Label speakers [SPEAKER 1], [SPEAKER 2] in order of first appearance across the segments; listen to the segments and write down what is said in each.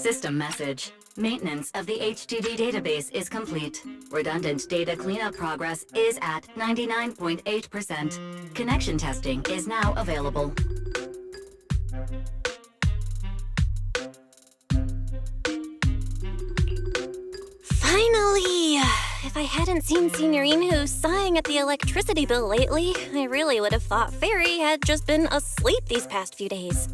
[SPEAKER 1] System message. Maintenance of the HDD database is complete. Redundant data cleanup progress is at 99.8%. Connection testing is now available.
[SPEAKER 2] Finally! If I hadn't seen Signorine sighing at the electricity bill lately, I really would have thought Fairy had just been asleep these past few days.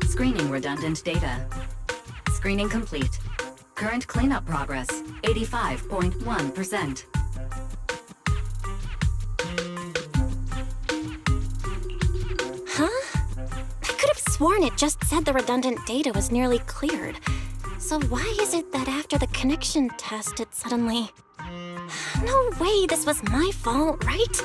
[SPEAKER 1] Screening redundant data. Screening complete. Current cleanup progress, 85.1%.
[SPEAKER 2] Huh? I could have sworn it just said the redundant data was nearly cleared. So why is it that after the connection test it suddenly... No way this was my fault, right?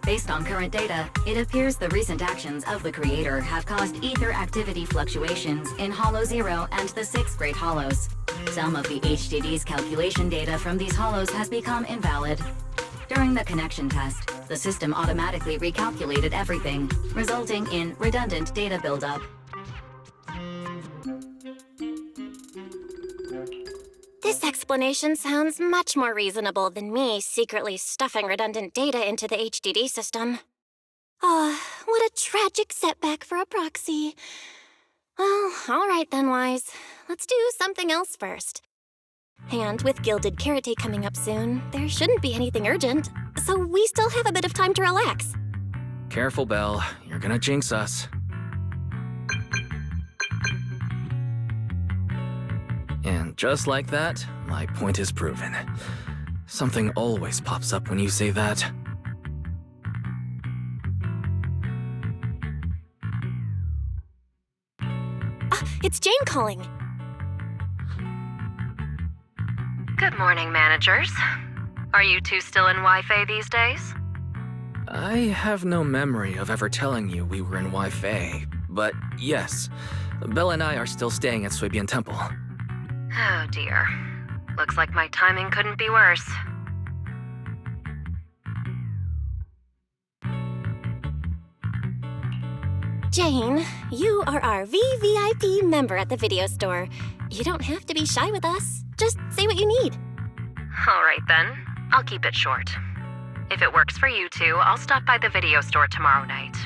[SPEAKER 1] Based on current data, it appears the recent actions of the creator have caused ether activity fluctuations in Hollow 0 and the 6th grade hollows. Some of the HDD's calculation data from these hollows has become invalid. During the connection test, the system automatically recalculated everything, resulting in redundant data buildup.
[SPEAKER 2] This explanation sounds much more reasonable than me secretly stuffing redundant data into the HDD system. Oh, what a tragic setback for a proxy. Well, all right then, Wise. Let's do something else first. And with Gilded Carrot Day coming up soon, there shouldn't be anything urgent, so we still have a bit of time to relax.
[SPEAKER 3] Careful, Belle. You're gonna jinx us. And just like that, my point is proven. Something always pops up when you say that.
[SPEAKER 2] It's Jane calling.
[SPEAKER 4] Good morning, managers. Are you two still in Wi-Fi these days?
[SPEAKER 3] I have no memory of ever telling you we were in Wi-Fi, but yes, Belle and I are still staying at Suibian Temple.
[SPEAKER 4] Oh dear. Looks like my timing couldn't be worse.
[SPEAKER 2] Jane, you are our VVIP member at the video store. You don't have to be shy with us. Just say what you need.
[SPEAKER 4] All right then. I'll keep it short. If it works for you two, I'll stop by the video store tomorrow night.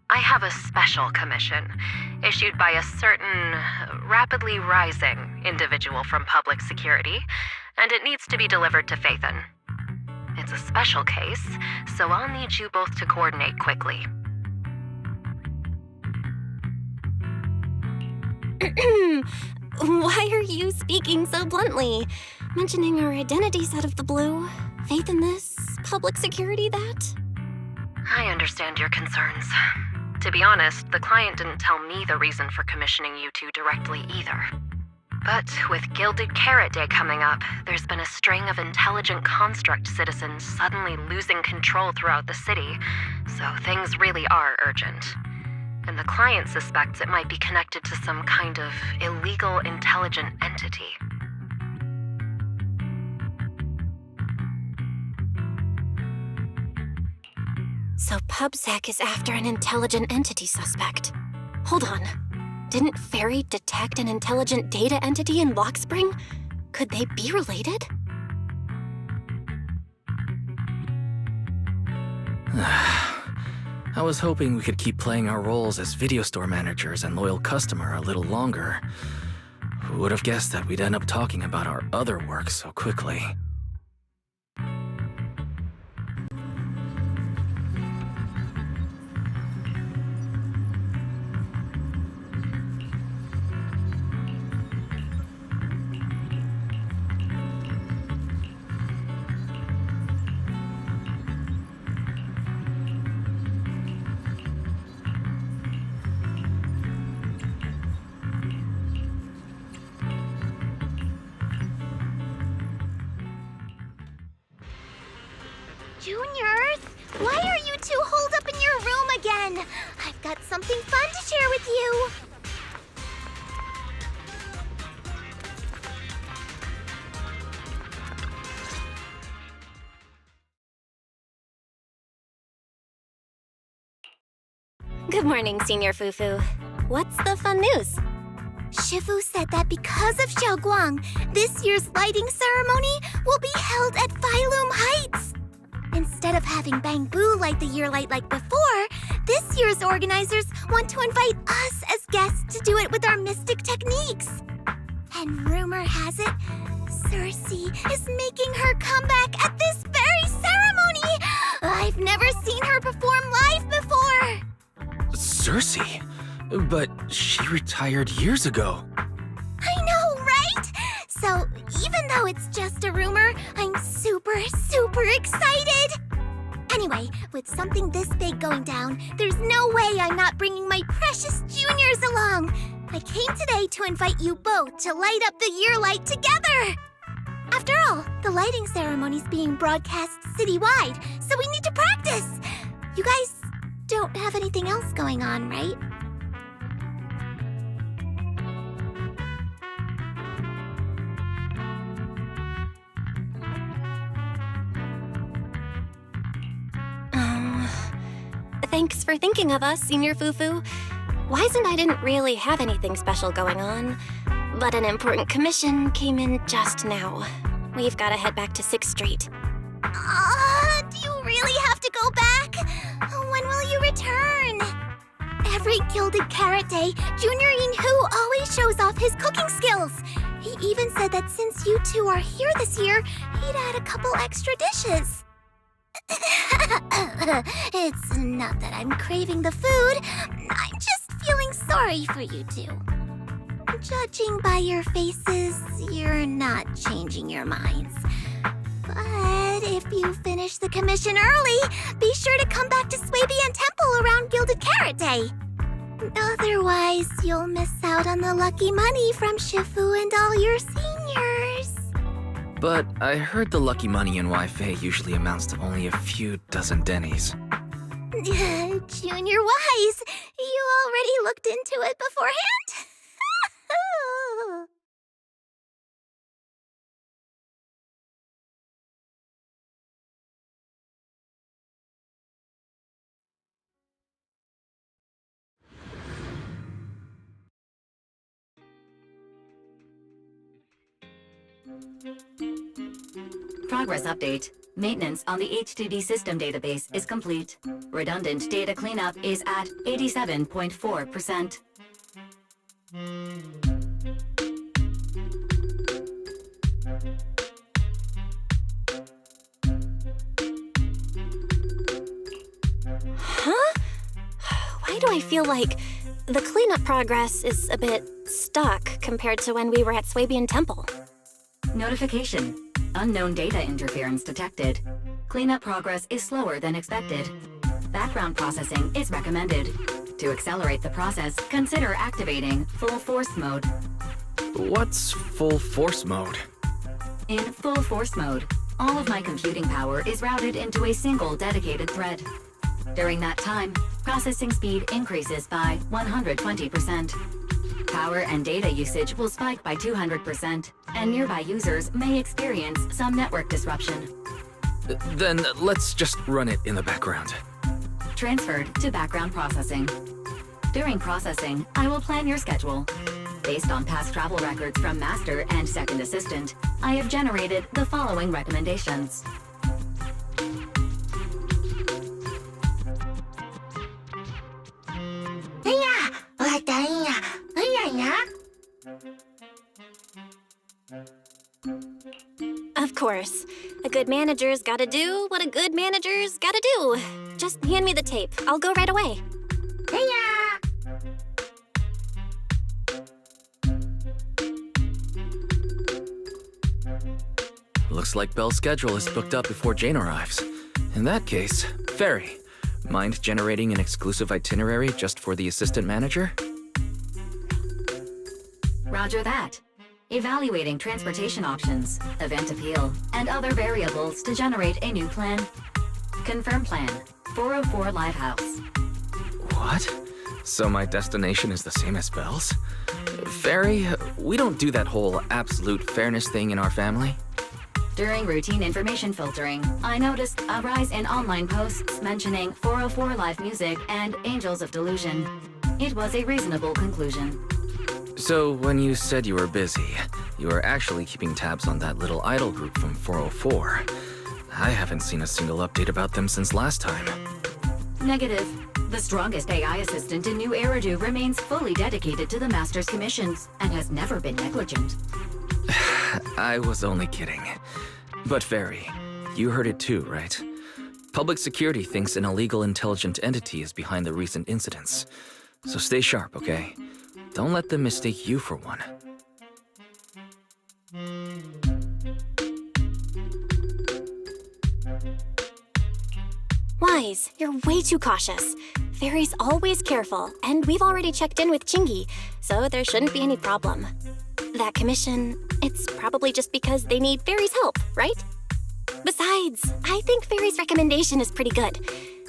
[SPEAKER 4] I have a special commission issued by a certain rapidly rising individual from public security, and it needs to be delivered to Phaethon. It's a special case, so I'll need you both to coordinate quickly.
[SPEAKER 2] Why are you speaking so bluntly? Mentioning our identities out of the blue? Phaethon this, public security that?
[SPEAKER 4] I understand your concerns. To be honest, the client didn't tell me the reason for commissioning you two directly either. But with Gilded Carrot Day coming up, there's been a string of intelligent construct citizens suddenly losing control throughout the city, so things really are urgent. And the client suspects it might be connected to some kind of illegal intelligent entity.
[SPEAKER 2] So PubSec is after an intelligent entity suspect. Hold on. Didn't Fairy detect an intelligent data entity in Lockspring? Could they be related?
[SPEAKER 3] I was hoping we could keep playing our roles as video store managers and loyal customer a little longer. Who would have guessed that we'd end up talking about our other work so quickly?
[SPEAKER 5] Juniors, why are you two holed up in your room again? I've got something fun to share with you.
[SPEAKER 2] Good morning, Senior Fufu. What's the fun news?
[SPEAKER 5] Shifu said that because of Xiaoguang, this year's lighting ceremony will be held at Phylum Heights. Instead of having Bangbu light the year light like before, this year's organizers want to invite us as guests to do it with our mystic techniques. And rumor has it, Cersei is making her comeback at this very ceremony! I've never seen her perform live before!
[SPEAKER 3] Cersei? But she retired years ago.
[SPEAKER 5] I know, right? So, even though it's just a rumor, I'm super excited! Anyway, with something this big going down, there's no way I'm not bringing my precious juniors along! I came today to invite you both to light up the year light together! After all, the lighting ceremony's being broadcast citywide, so we need to practice! You guys don't have anything else going on, right?
[SPEAKER 2] Thanks for thinking of us, Senior Fufu. Wise and I didn't really have anything special going on, but an important commission came in just now. We've got to head back to 6th Street.
[SPEAKER 5] Do you really have to go back? When will you return? Every Gilded Carrot Day, Junior Yinhu always shows off his cooking skills. He even said that since you two are here this year, he'd add a couple extra dishes. It's not that I'm craving the food. I'm just feeling sorry for you two. Judging by your faces, you're not changing your minds. But if you finish the commission early, be sure to come back to Swabian Temple around Gilded Carrot Day. Otherwise, you'll miss out on the lucky money from Shifu and all your seniors.
[SPEAKER 3] But I heard the lucky money in Wi-Fi usually amounts to only a few dozen dennies.
[SPEAKER 5] Junior Wise, you already looked into it beforehand?
[SPEAKER 1] Progress update. Maintenance on the HDD system database is complete. Redundant data cleanup is at 87.4%.
[SPEAKER 2] Huh? Why do I feel like the cleanup progress is a bit stuck compared to when we were at Swabian Temple?
[SPEAKER 1] Notification. Unknown data interference detected. Cleanup progress is slower than expected. Background processing is recommended. To accelerate the process, consider activating full force mode.
[SPEAKER 3] What's full force mode?
[SPEAKER 1] In full force mode, all of my computing power is routed into a single dedicated thread. During that time, processing speed increases by 120%. Power and data usage will spike by 200%, and nearby users may experience some network disruption.
[SPEAKER 3] Then let's just run it in the background.
[SPEAKER 1] Transferred to background processing. During processing, I will plan your schedule. Based on past travel records from Master and Second Assistant, I have generated the following recommendations.
[SPEAKER 2] Of course. A good manager's gotta do what a good manager's gotta do. Just hand me the tape. I'll go right away.
[SPEAKER 3] Looks like Belle's schedule is booked up before Jane arrives. In that case, Fairy, mind generating an exclusive itinerary just for the assistant manager?
[SPEAKER 1] Roger that. Evaluating transportation options, event appeal, and other variables to generate a new plan. Confirm plan. 404 Lighthouse.
[SPEAKER 3] What? So my destination is the same as Belle's? Fairy, we don't do that whole absolute fairness thing in our family.
[SPEAKER 1] During routine information filtering, I noticed a rise in online posts mentioning 404 live music and Angels of Delusion. It was a reasonable conclusion.
[SPEAKER 3] So, when you said you were busy, you were actually keeping tabs on that little idol group from 404. I haven't seen a single update about them since last time.
[SPEAKER 1] Negative. The strongest AI assistant in New Eridu remains fully dedicated to the Master's commissions and has never been negligent.
[SPEAKER 3] I was only kidding. But Fairy, you heard it too, right? Public security thinks an illegal intelligent entity is behind the recent incidents. So stay sharp, okay? Don't let them mistake you for one.
[SPEAKER 2] Wise, you're way too cautious. Fairy's always careful, and we've already checked in with Chingy, so there shouldn't be any problem. That commission, it's probably just because they need Fairy's help, right? Besides, I think Fairy's recommendation is pretty good.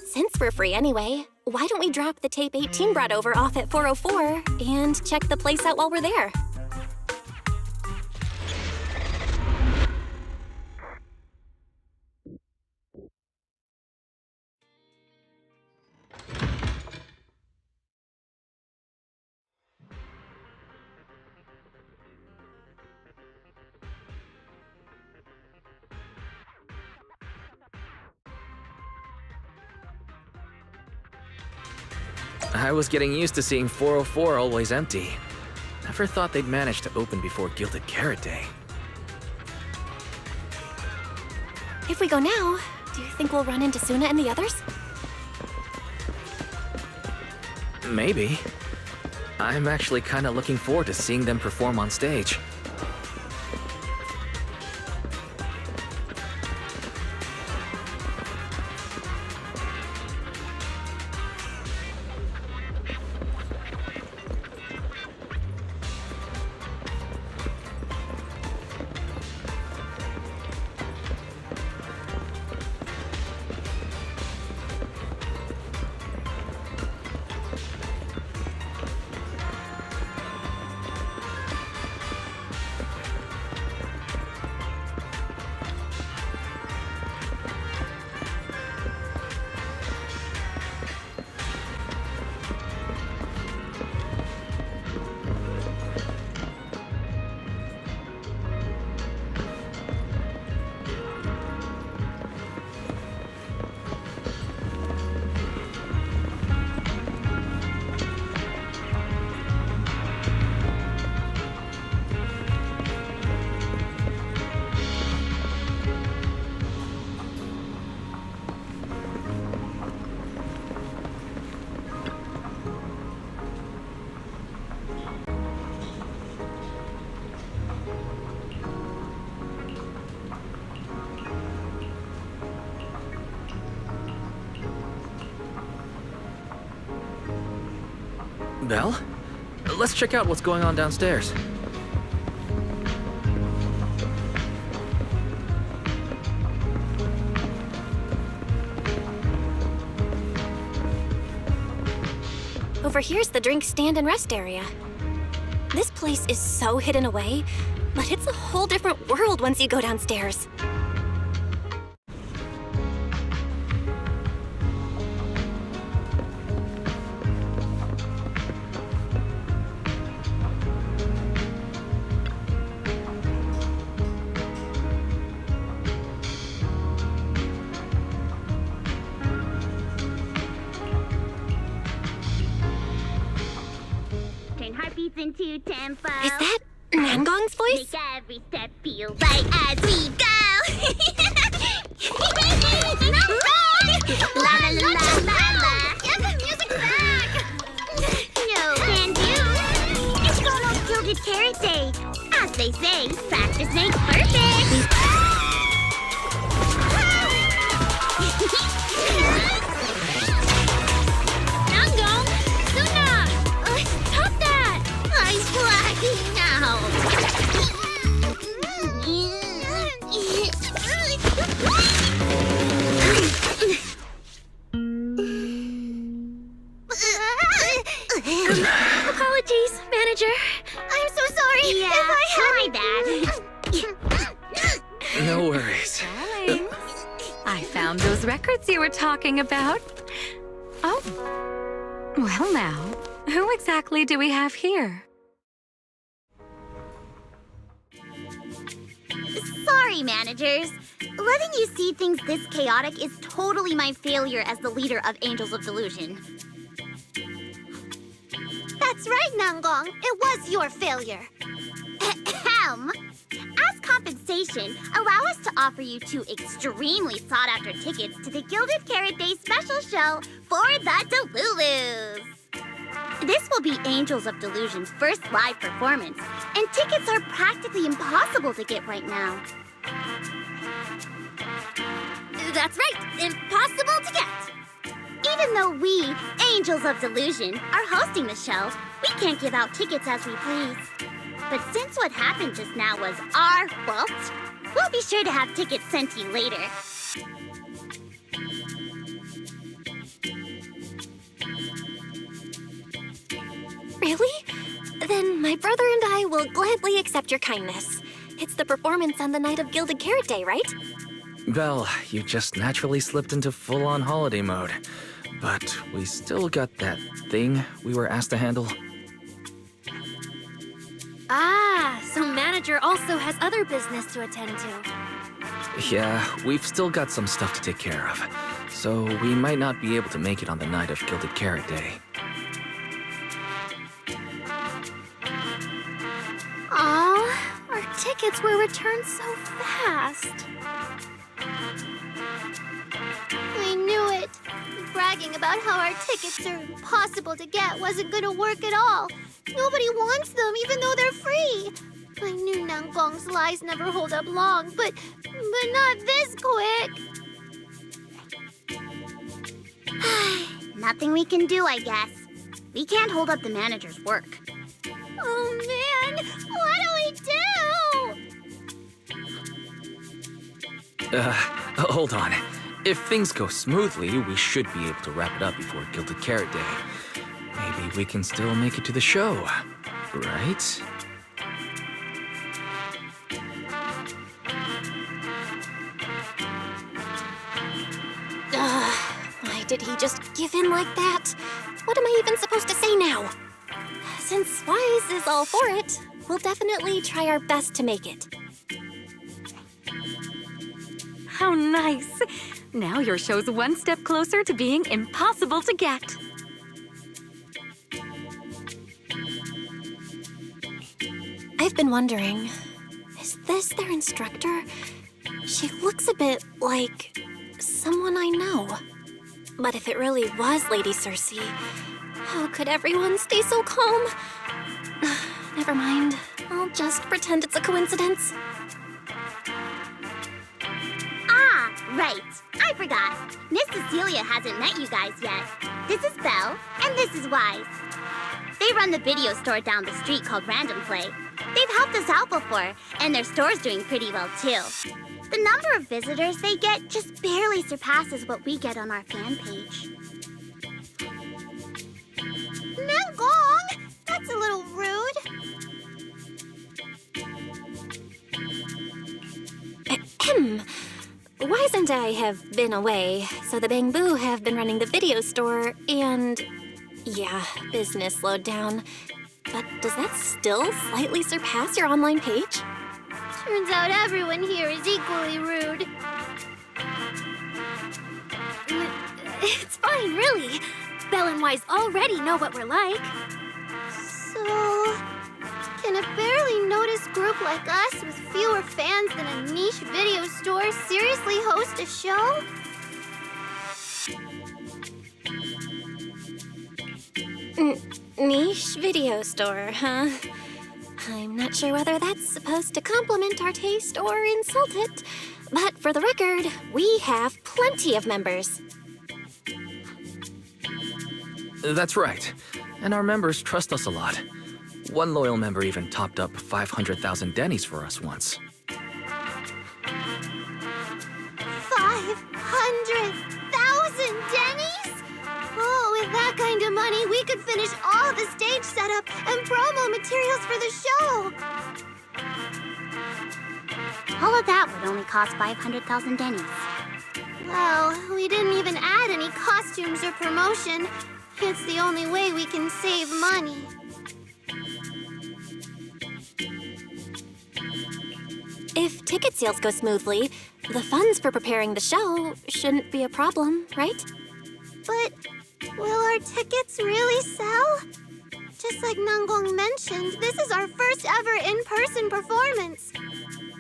[SPEAKER 2] Since we're free anyway, why don't we drop the tape 18 brought over off at 404 and check the place out while we're there?
[SPEAKER 3] I was getting used to seeing 404 always empty. Never thought they'd manage to open before Gilded Carrot Day.
[SPEAKER 2] If we go now, do you think we'll run into Suna and the others?
[SPEAKER 3] Maybe. I'm actually kinda looking forward to seeing them perform on stage. Belle? Let's check out what's going on downstairs.
[SPEAKER 2] Over here's the drink stand and rest area. This place is so hidden away, but it's a whole different world once you go downstairs.
[SPEAKER 5] Heartbeats into tempo.
[SPEAKER 2] Is that Nangong's voice?
[SPEAKER 5] Make every step feel right as we go. La la la la la. Get the music back. No can do. It's almost Gilded Carrot Day. As they say, practice makes perfect. Nangong, Suna, stop that! I'm blacking out. Apologies, manager. I'm so sorry. Yeah, my bad.
[SPEAKER 6] I found those records you were talking about. Oh. Well now, who exactly do we have here?
[SPEAKER 5] Sorry, managers. Letting you see things this chaotic is totally my failure as the leader of Angels of Delusion. That's right, Nanggong. It was your failure. Ahem. As compensation, allow us to offer you 2 extremely sought-after tickets to the Gilded Carrot Day special show for the Delulus. This will be Angels of Delusion's first live performance, and tickets are practically impossible to get right now. That's right, impossible to get. Even though we, Angels of Delusion, are hosting the show, we can't give out tickets as we please. But since what happened just now was our fault, we'll be sure to have tickets sent to you later.
[SPEAKER 2] Really? Then my brother and I will gladly accept your kindness. It's the performance on the night of Gilded Carrot Day, right?
[SPEAKER 3] Well, you just naturally slipped into full-on holiday mode. But we still got that thing we were asked to handle.
[SPEAKER 7] Ah, so manager also has other business to attend to.
[SPEAKER 3] Yeah, we've still got some stuff to take care of. So we might not be able to make it on the night of Gilded Carrot Day.
[SPEAKER 7] Aw, our tickets were returned so fast.
[SPEAKER 5] I knew it. Bragging about how our tickets are impossible to get wasn't gonna work at all. Nobody wants them, even though they're free. I knew Nanggong's lies never hold up long, but not this quick. Nothing we can do, I guess. We can't hold up the manager's work. Oh man, what do we do?
[SPEAKER 3] Hold on. If things go smoothly, we should be able to wrap it up before Gilded Carrot Day. Maybe we can still make it to the show, right?
[SPEAKER 2] Why did he just give in like that? What am I even supposed to say now? Since Wise is all for it, we'll definitely try our best to make it.
[SPEAKER 6] How nice! Now your show's one step closer to being impossible to get.
[SPEAKER 2] I've been wondering, is this their instructor? She looks a bit like someone I know. But if it really was Lady Cersei, how could everyone stay so calm? Never mind. I'll just pretend it's a coincidence.
[SPEAKER 5] Ah, right. I forgot. Miss Cecilia hasn't met you guys yet. This is Belle, and this is Wise. They run the video store down the street called Random Play. They've helped us out before, and their store's doing pretty well too. The number of visitors they get just barely surpasses what we get on our fan page. Nanggong! That's a little rude.
[SPEAKER 2] Ahem. Wise and I have been away, so the Bamboo have been running the video store, and yeah, business slowed down. But does that still slightly surpass your online page?
[SPEAKER 5] Turns out everyone here is equally rude.
[SPEAKER 7] It's fine, really. Belle and Wise already know what we're like.
[SPEAKER 5] So, can a barely noticed group like us with fewer fans than a niche video store seriously host a show?
[SPEAKER 2] Niche video store, huh? I'm not sure whether that's supposed to compliment our taste or insult it, but for the record, we have plenty of members.
[SPEAKER 3] That's right. And our members trust us a lot. One loyal member even topped up 500,000 dennies for us once.
[SPEAKER 5] 500,000 dennies? Oh, with that kind of money, we could finish all the stage setup and promo materials for the show. All of that would only cost 500,000 dennies. Oh, we didn't even add any costumes or promotion. It's the only way we can save money.
[SPEAKER 2] If ticket sales go smoothly, the funds for preparing the show shouldn't be a problem, right?
[SPEAKER 5] But will our tickets really sell? Just like Nanggong mentioned, this is our first ever in-person performance.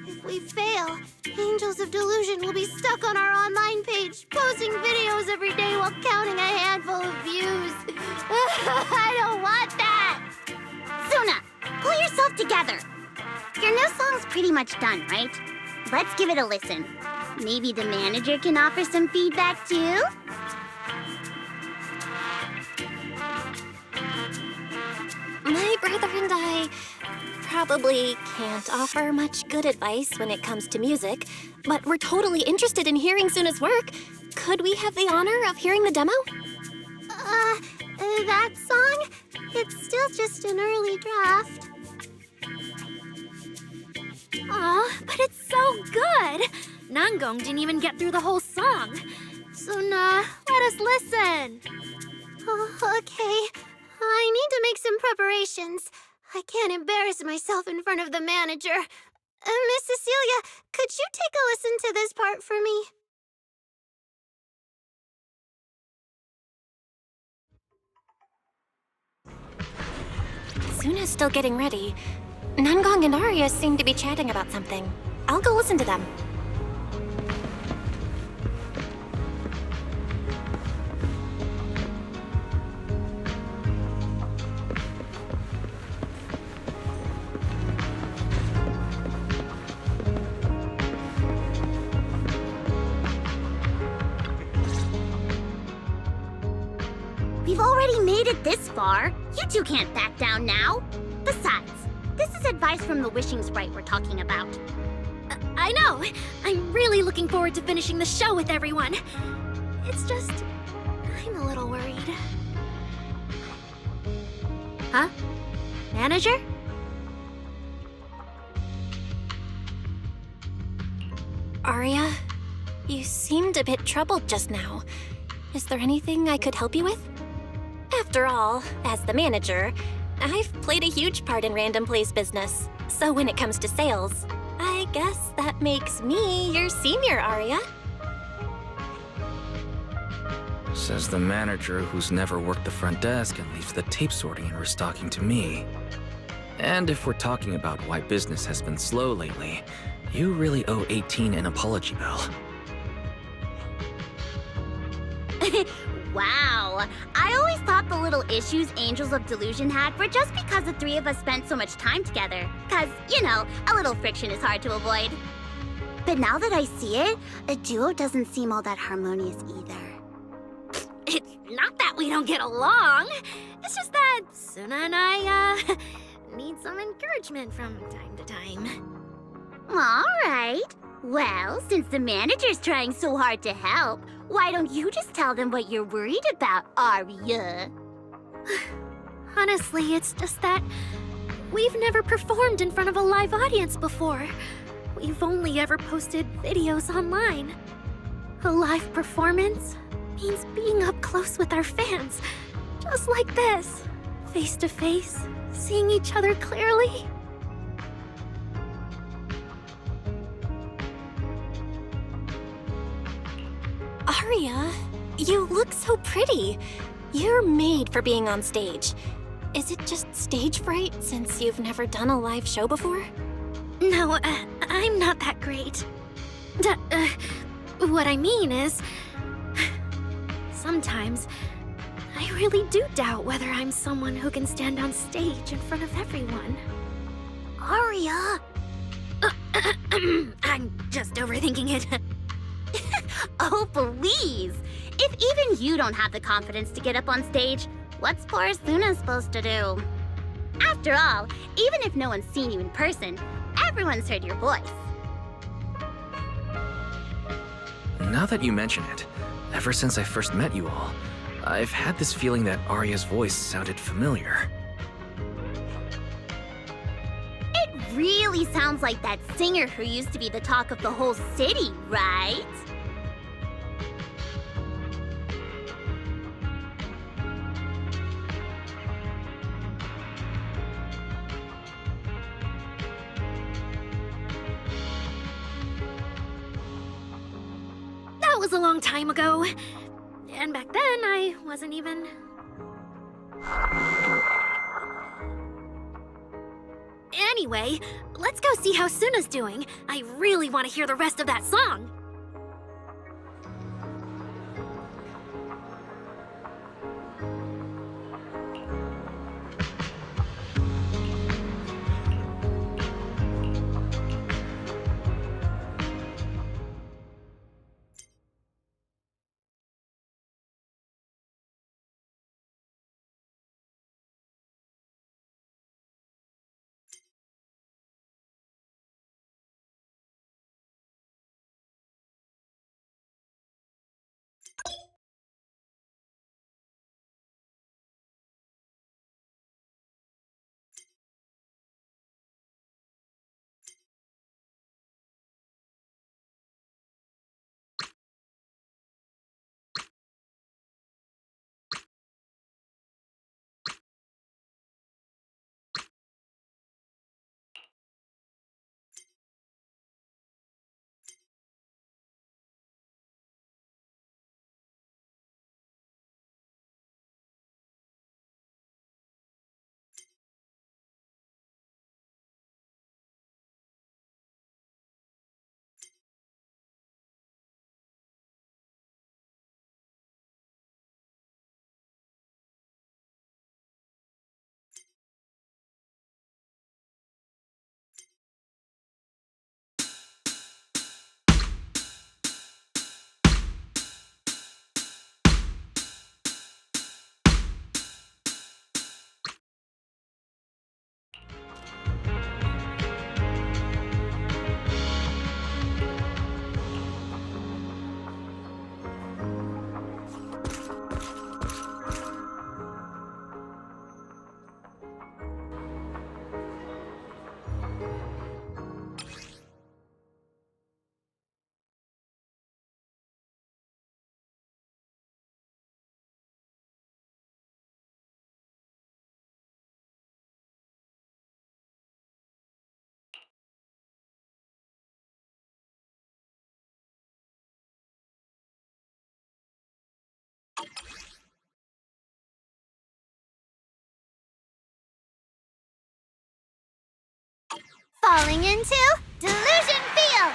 [SPEAKER 5] If we fail, Angels of Delusion will be stuck on our online page, posting videos every day while counting a handful of views. I don't want that!
[SPEAKER 8] Suna, pull yourself together. Your new song's pretty much done, right? Let's give it a listen. Maybe the manager can offer some feedback too?
[SPEAKER 2] My brother and I probably can't offer much good advice when it comes to music, but we're totally interested in hearing Suna's work. Could we have the honor of hearing the demo?
[SPEAKER 5] That song? It's still just an early draft.
[SPEAKER 7] Aw, but it's so good! Nanggong didn't even get through the whole song. Suna, let us listen.
[SPEAKER 5] Oh, okay. I need to make some preparations. I can't embarrass myself in front of the manager. Miss Cecilia, could you take a listen to this part for me?
[SPEAKER 2] Suna's still getting ready. Nanggong and Arya seem to be chatting about something. I'll go listen to them.
[SPEAKER 8] We've already made it this far. You two can't back down now. Besides, this is advice from the wishing sprite we're talking about.
[SPEAKER 7] I know! I'm really looking forward to finishing the show with everyone. It's just, I'm a little worried. Huh? Manager?
[SPEAKER 2] Arya, you seemed a bit troubled just now. Is there anything I could help you with? After all, as the manager, I've played a huge part in Random Play's business. So when it comes to sales, I guess that makes me your senior, Arya.
[SPEAKER 3] Says the manager who's never worked the front desk and leaves the tape sorting and restocking to me. And if we're talking about why business has been slow lately, you really owe 18 an apology bill.
[SPEAKER 8] Wow. I always thought the little issues Angels of Delusion had were just because the three of us spent so much time together. Cause, you know, a little friction is hard to avoid. But now that I see it, a duo doesn't seem all that harmonious either.
[SPEAKER 7] It's not that we don't get along. It's just that Suna and I, need some encouragement from time to time.
[SPEAKER 8] All right. Well, since the manager's trying so hard to help, why don't you just tell them what you're worried about, Arya?
[SPEAKER 7] Honestly, it's just that we've never performed in front of a live audience before. We've only ever posted videos online. A live performance means being up close with our fans, just like this, face to face, seeing each other clearly.
[SPEAKER 2] Arya, you look so pretty. You're made for being on stage. Is it just stage fright since you've never done a live show before?
[SPEAKER 7] No, I'm not that great. What I mean is, sometimes I really do doubt whether I'm someone who can stand on stage in front of everyone.
[SPEAKER 8] Arya!
[SPEAKER 7] I'm just overthinking it.
[SPEAKER 8] Oh, please! If even you don't have the confidence to get up on stage, what's poor Suna supposed to do? After all, even if no one's seen you in person, everyone's heard your voice.
[SPEAKER 3] Now that you mention it, ever since I first met you all, I've had this feeling that Arya's voice sounded familiar.
[SPEAKER 8] It really sounds like that singer who used to be the talk of the whole city, right?
[SPEAKER 7] That was a long time ago. And back then, I wasn't even... Anyway, let's go see how Suna's doing. I really want to hear the rest of that song.
[SPEAKER 5] Falling into Delusion Field!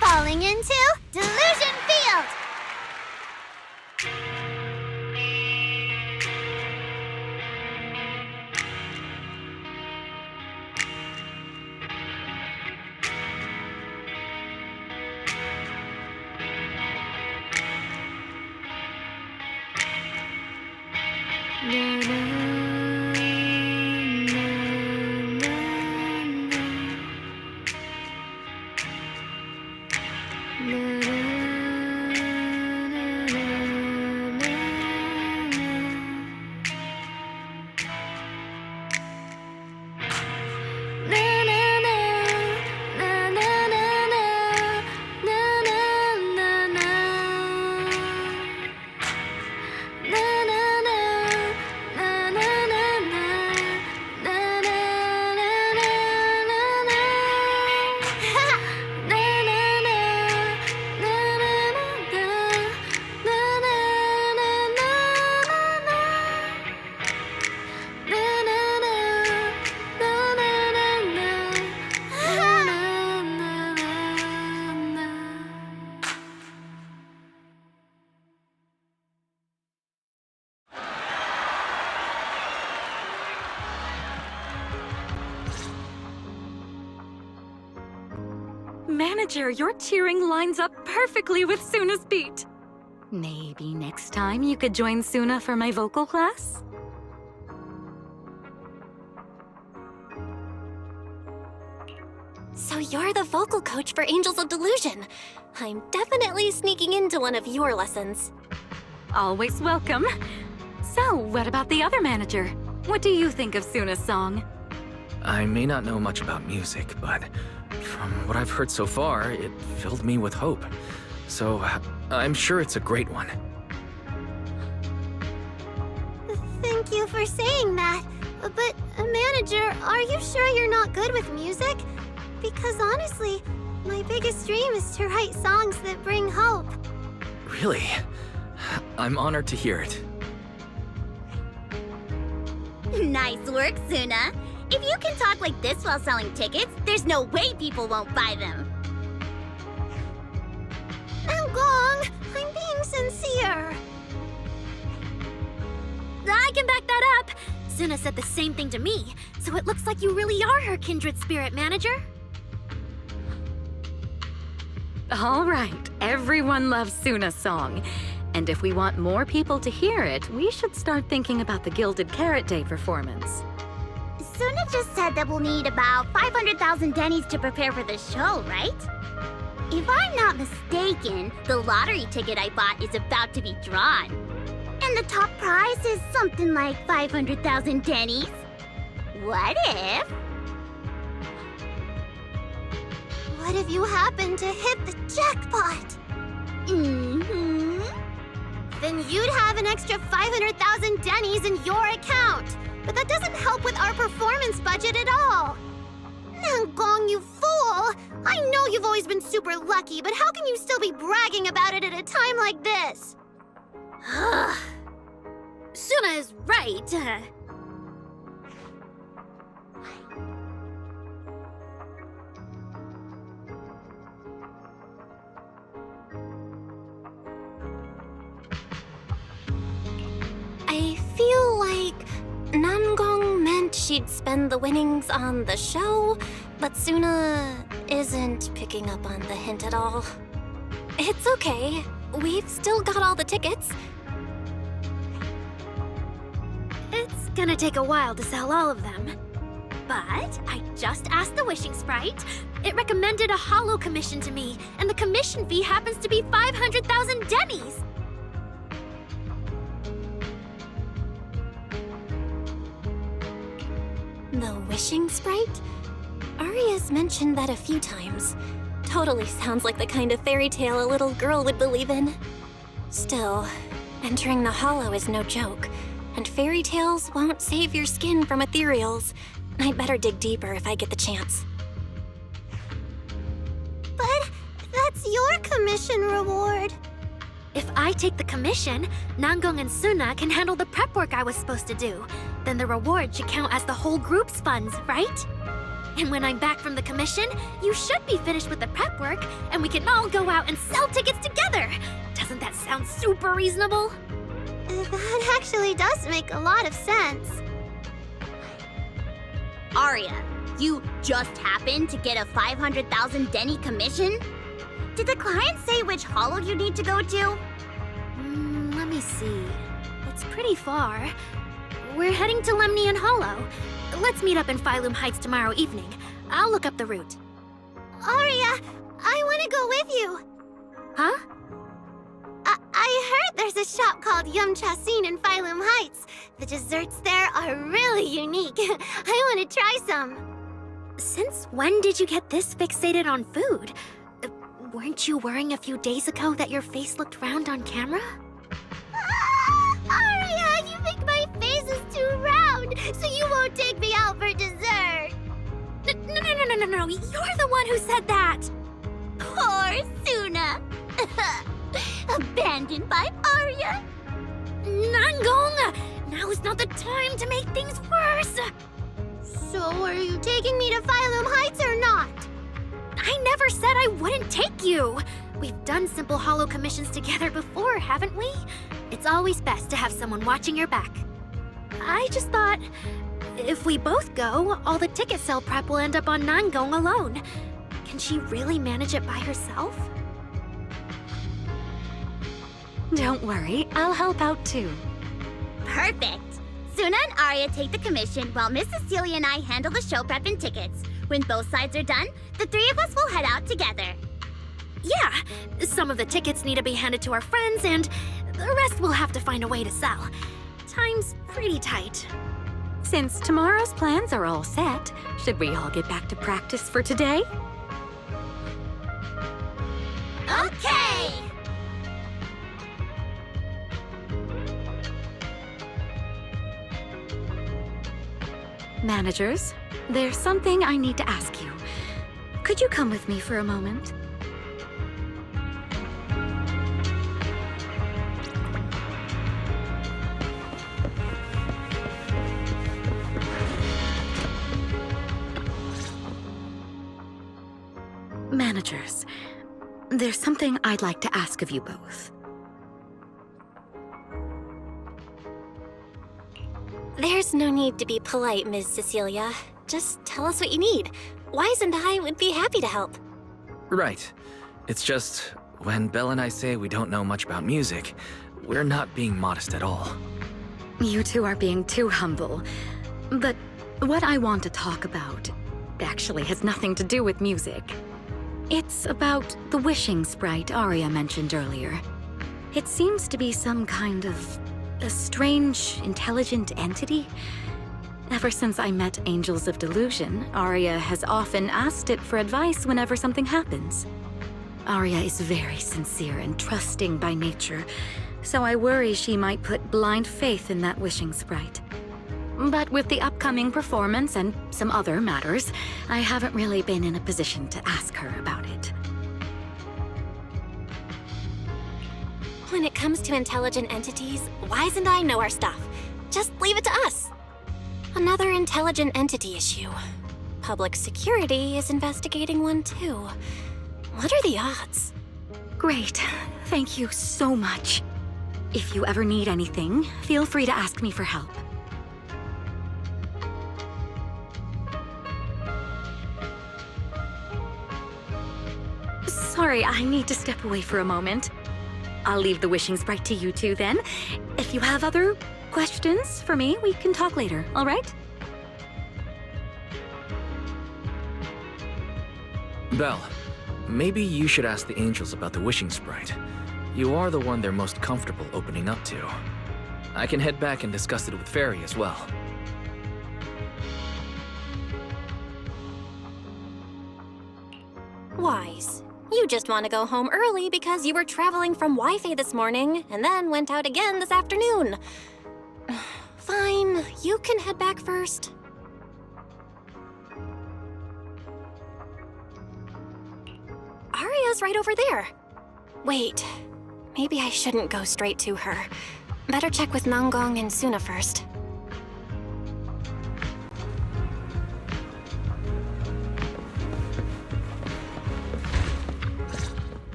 [SPEAKER 5] Falling into Delusion Field!
[SPEAKER 6] Manager, your cheering lines up perfectly with Suna's beat. Maybe next time you could join Suna for my vocal class?
[SPEAKER 2] So you're the vocal coach for Angels of Delusion. I'm definitely sneaking into one of your lessons.
[SPEAKER 6] Always welcome. So, what about the other manager? What do you think of Suna's song?
[SPEAKER 3] I may not know much about music, but from what I've heard so far, it filled me with hope. So, I'm sure it's a great one.
[SPEAKER 5] Thank you for saying that. But, manager, are you sure you're not good with music? Because honestly, my biggest dream is to write songs that bring hope.
[SPEAKER 3] Really? I'm honored to hear it.
[SPEAKER 8] Nice work, Suna. If you can talk like this while selling tickets, there's no way people won't buy them.
[SPEAKER 5] Gong, I'm being sincere.
[SPEAKER 7] I can back that up. Suna said the same thing to me, so it looks like you really are her kindred spirit, manager.
[SPEAKER 6] All right, everyone loves Suna's song. And if we want more people to hear it, we should start thinking about the Gilded Carrot Day performance.
[SPEAKER 8] Suna just said that we'll need about 500,000 dennies to prepare for the show, right? If I'm not mistaken, the lottery ticket I bought is about to be drawn. And the top prize is something like 500,000 dennies. What if?
[SPEAKER 5] What if you happen to hit the jackpot?
[SPEAKER 8] Mm-hmm.
[SPEAKER 5] Then you'd have an extra 500,000 dennies in your account. But that doesn't help with our performance budget at all. Gong, you fool! I know you've always been super lucky, but how can you still be bragging about it at a time like this?
[SPEAKER 7] Suna is right.
[SPEAKER 2] I feel like Nangong meant she'd spend the winnings on the show, but Suna isn't picking up on the hint at all. It's okay. We've still got all the tickets.
[SPEAKER 7] It's gonna take a while to sell all of them. But I just asked the Wishing Sprite. It recommended a holo commission to me, and the commission fee happens to be 500,000 dennies.
[SPEAKER 2] The Wishing Sprite? Aria's mentioned that a few times. Totally sounds like the kind of fairy tale a little girl would believe in. Still, entering the hollow is no joke, and fairy tales won't save your skin from ethereals. I'd better dig deeper if I get the chance.
[SPEAKER 5] But that's your commission reward.
[SPEAKER 7] If I take the commission, Nangong and Suna can handle the prep work I was supposed to do. Then the reward should count as the whole group's funds, right? And when I'm back from the commission, you should be finished with the prep work, and we can all go out and sell tickets together. Doesn't that sound super reasonable?
[SPEAKER 5] That actually does make a lot of sense.
[SPEAKER 8] Aria, you just happened to get a 500,000 denny commission? Did the client say which hollow you need to go to?
[SPEAKER 7] Let me see. It's pretty far. We're heading to Lemnian Hollow. Let's meet up in Phylum Heights tomorrow evening. I'll look up the route.
[SPEAKER 5] Aria, I want to go with you.
[SPEAKER 7] Huh?
[SPEAKER 5] I heard there's a shop called Yum Chasin in Phylum Heights. The desserts there are really unique. I want to try some.
[SPEAKER 7] Since when did you get this fixated on food? Weren't you worrying a few days ago that your face looked round on camera?
[SPEAKER 5] Aria, you think my face is too round, so you won't take me out for dessert.
[SPEAKER 7] No. You're the one who said that.
[SPEAKER 8] Poor Suna. Abandoned by Arya.
[SPEAKER 7] Nangong! Now is not the time to make things worse.
[SPEAKER 5] So are you taking me to Phylum Heights or not?
[SPEAKER 7] I never said I wouldn't take you. We've done simple holo commissions together before, haven't we? It's always best to have someone watching your back. I just thought, if we both go, all the ticket sale prep will end up on Nangong alone. Can she really manage it by herself?
[SPEAKER 6] Don't worry, I'll help out too.
[SPEAKER 8] Perfect. Suna and Arya take the commission while Miss Cecilia and I handle the show prep and tickets. When both sides are done, the three of us will head out together.
[SPEAKER 7] Yeah, some of the tickets need to be handed to our friends, and the rest we'll have to find a way to sell. Time's pretty tight.
[SPEAKER 6] Since tomorrow's plans are all set, should we all get back to practice for today?
[SPEAKER 8] Okay!
[SPEAKER 6] Managers, there's something I need to ask you. Could you come with me for a moment? Managers, there's something I'd like to ask of you both.
[SPEAKER 2] There's no need to be polite, Ms. Cecilia. Just tell us what you need. Wise and I would be happy to help.
[SPEAKER 3] Right. It's just, when Belle and I say we don't know much about music, we're not being modest at all.
[SPEAKER 6] You two are being too humble. But what I want to talk about actually has nothing to do with music. It's about the wishing sprite Arya mentioned earlier. It seems to be some kind of a strange, intelligent entity. Ever since I met Angels of Delusion, Arya has often asked it for advice whenever something happens. Arya is very sincere and trusting by nature, so I worry she might put blind faith in that wishing sprite. But with the upcoming performance and some other matters, I haven't really been in a position to ask her about it.
[SPEAKER 2] When it comes to intelligent entities, Wise and I know our stuff. Just leave it to us. Another intelligent entity issue. Public security is investigating one too. What are the odds?
[SPEAKER 6] Great. Thank you so much. If you ever need anything, feel free to ask me for help. Sorry, I need to step away for a moment. I'll leave the wishing sprite to you two then. If you have other questions for me, we can talk later, all right?
[SPEAKER 3] Belle, maybe you should ask the angels about the wishing sprite. You are the one they're most comfortable opening up to. I can head back and discuss it with Fairy as well.
[SPEAKER 2] Wise. You just want to go home early because you were traveling from Wi-Fi this morning and then went out again this afternoon. Fine, you can head back first. Arya's right over there. Wait, maybe I shouldn't go straight to her. Better check with Nangong and Suna first.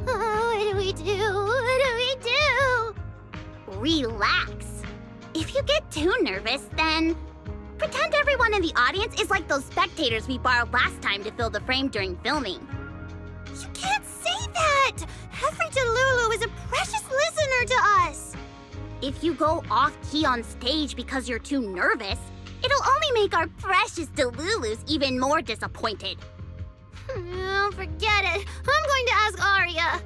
[SPEAKER 5] What do we do?
[SPEAKER 8] Relax. If you get too nervous, then pretend everyone in the audience is like those spectators we borrowed last time to fill the frame during filming.
[SPEAKER 5] You can't say that! Every Delulu is a precious listener to us!
[SPEAKER 8] If you go off-key on stage because you're too nervous, it'll only make our precious Delulus even more disappointed.
[SPEAKER 5] Oh, forget it. I'm going to ask Arya.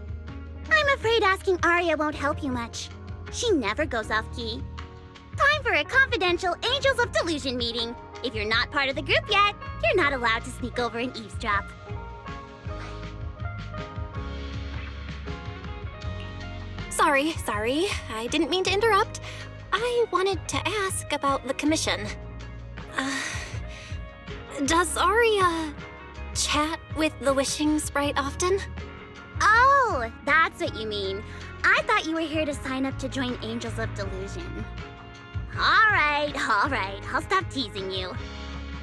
[SPEAKER 8] I'm afraid asking Arya won't help you much. She never goes off key. Time for a confidential Angels of Delusion meeting. If you're not part of the group yet, you're not allowed to sneak over and eavesdrop.
[SPEAKER 2] Sorry. I didn't mean to interrupt. I wanted to ask about the commission. Does Arya chat with the wishing sprite often?
[SPEAKER 8] Oh, that's what you mean. I thought you were here to sign up to join Angels of Delusion. All right. I'll stop teasing you.